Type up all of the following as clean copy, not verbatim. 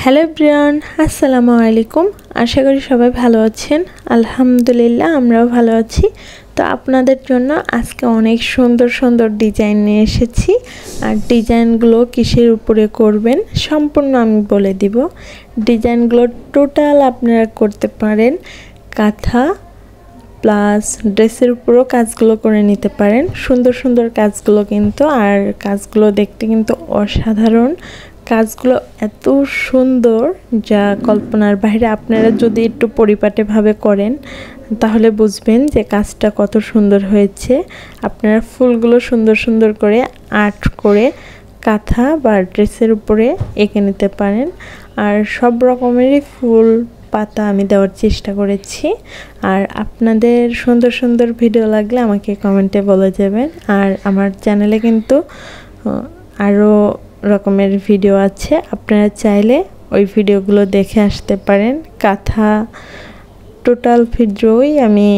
Hello everyone, আসসালামু আলাইকুম। আশা করি সবাই ভালো আছেন। আলহামদুলিল্লাহ আমরাও ভালো আছি। তো আপনাদের জন্য আজকে অনেক সুন্দর সুন্দর ডিজাইন নিয়ে এসেছি। আর ডিজাইনগুলো কিসের উপরে করবেন সম্পূর্ণ আমি বলে দিব। ডিজাইনগুলো টোটাল আপনারা করতে পারেন কাঁথা প্লাস ড্রেসের উপরও কাজগুলো করে নিতে পারেন। সুন্দর সুন্দর কাজগুলো কিন্তু, আর কাজগুলো দেখতে কিন্তু অসাধারণ। কাজগুলো এত সুন্দর যা কল্পনার বাইরে। আপনারা যদি একটু পরিপাটিভাবে করেন তাহলে বুঝবেন যে কাজটা কত সুন্দর হয়েছে। আপনারা ফুলগুলো সুন্দর সুন্দর করে আর্ট করে কাঁথা বা ড্রেসের উপরে এঁকে নিতে পারেন। আর সব রকমেরই ফুল পাতা আমি দেওয়ার চেষ্টা করেছি। আর আপনাদের সুন্দর সুন্দর ভিডিও লাগলে আমাকে কমেন্টে বলে যাবেন। আর আমার চ্যানেলে কিন্তু আরও রকমের ভিডিও আছে, আপনারা চাইলে ওই ভিডিওগুলো দেখে আসতে পারেন। কাঁথা টোটাল ভিডিওই আমি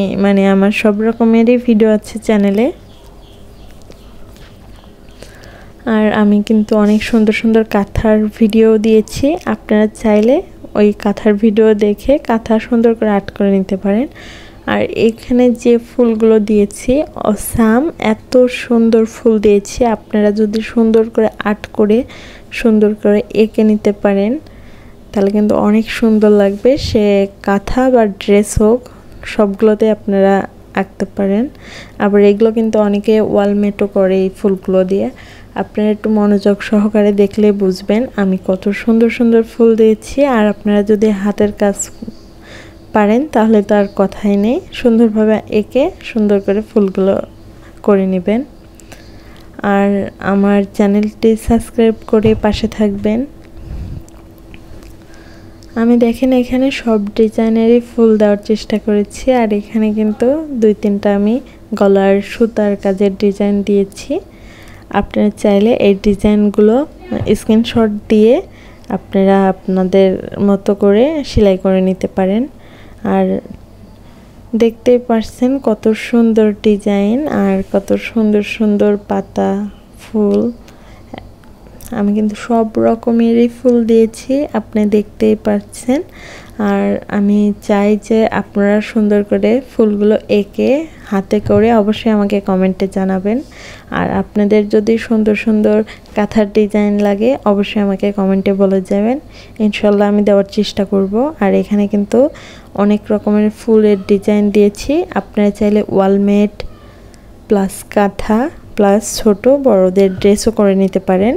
আমার সব রকমেরই ভিডিও আছে চ্যানেলে। আর আমি কিন্তু অনেক সুন্দর সুন্দর কাঁথার ভিডিও দিয়েছি, আপনারা চাইলে ওই কাঁথার ভিডিও দেখে কাঁথা সুন্দর করে আর্ট করে নিতে পারেন। আর এখানে যে ফুলগুলো দিয়েছি অসাম, এত সুন্দর ফুল দিয়েছি। আপনারা যদি সুন্দর করে আর্ট করে সুন্দর করে এঁকে নিতে পারেন তাহলে কিন্তু অনেক সুন্দর লাগবে। সে কাঁথা বা ড্রেস হোক, সবগুলোতে আপনারা আঁকতে পারেন। আবার এগুলো কিন্তু অনেকে ওয়ালমেটও করে এই ফুলগুলো দিয়ে। আপনারা একটু মনোযোগ সহকারে দেখলে বুঝবেন আমি কত সুন্দর সুন্দর ফুল দিয়েছি। আর আপনারা যদি হাতের কাজ পারেন তাহলে তো আর কথাই নেই, সুন্দরভাবে এঁকে সুন্দর করে ফুলগুলো করে নেবেন। আর আমার চ্যানেলটি সাবস্ক্রাইব করে পাশে থাকবেন। আমি দেখেন এখানে সব ডিজাইনেরই ফুল দেওয়ার চেষ্টা করেছি। আর এখানে কিন্তু 2-3টা আমি গলার সুতার কাজের ডিজাইন দিয়েছি। আপনারা চাইলে এই ডিজাইনগুলো স্ক্রিনশট দিয়ে আপনারা আপনাদের মতো করে সেলাই করে নিতে পারেন। আর দেখতেই পাচ্ছেন কত সুন্দর ডিজাইন আর কত সুন্দর সুন্দর পাতা ফুল। আমি কিন্তু সব রকমেরই ফুল দিয়েছি, আপনি দেখতেই পাচ্ছেন। আর আমি চাই যে আপনারা সুন্দর করে ফুলগুলো এঁকে হাতে করে অবশ্যই আমাকে কমেন্টে জানাবেন। আর আপনাদের যদি সুন্দর সুন্দর কাঁথার ডিজাইন লাগে অবশ্যই আমাকে কমেন্টে বলে যাবেন, ইনশাল্লাহ আমি দেওয়ার চেষ্টা করব। আর এখানে কিন্তু অনেক রকমের ফুলের ডিজাইন দিয়েছি। আপনারা চাইলে ওয়ালমেট প্লাস কাঁথা প্লাস ছোট বড়দের ড্রেসও করে নিতে পারেন।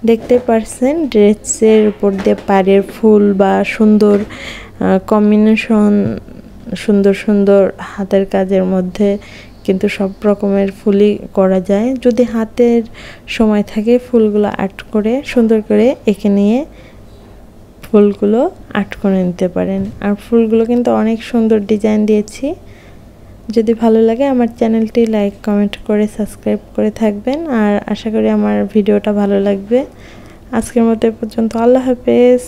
দেখতে পাচ্ছেন ড্রেসের উপর দিয়ে পাড়ের ফুল বা সুন্দর কম্বিনেশন, সুন্দর সুন্দর হাতের কাজের মধ্যে কিন্তু সব রকমের ফুলই করা যায়। যদি হাতের সময় থাকে ফুলগুলো আর্ট করে সুন্দর করে এঁকে নিয়ে ফুলগুলো আর্ট করে নিতে পারেন। আর ফুলগুলো কিন্তু অনেক সুন্দর ডিজাইন দিয়েছি। যদি ভালো লাগে আমার চ্যানেলটি লাইক কমেন্ট করে সাবস্ক্রাইব করে থাকবেন। আর আশা করি আমার ভিডিওটা ভালো লাগবে। আজকের মতো পর্যন্ত, আল্লাহ হাফেজ।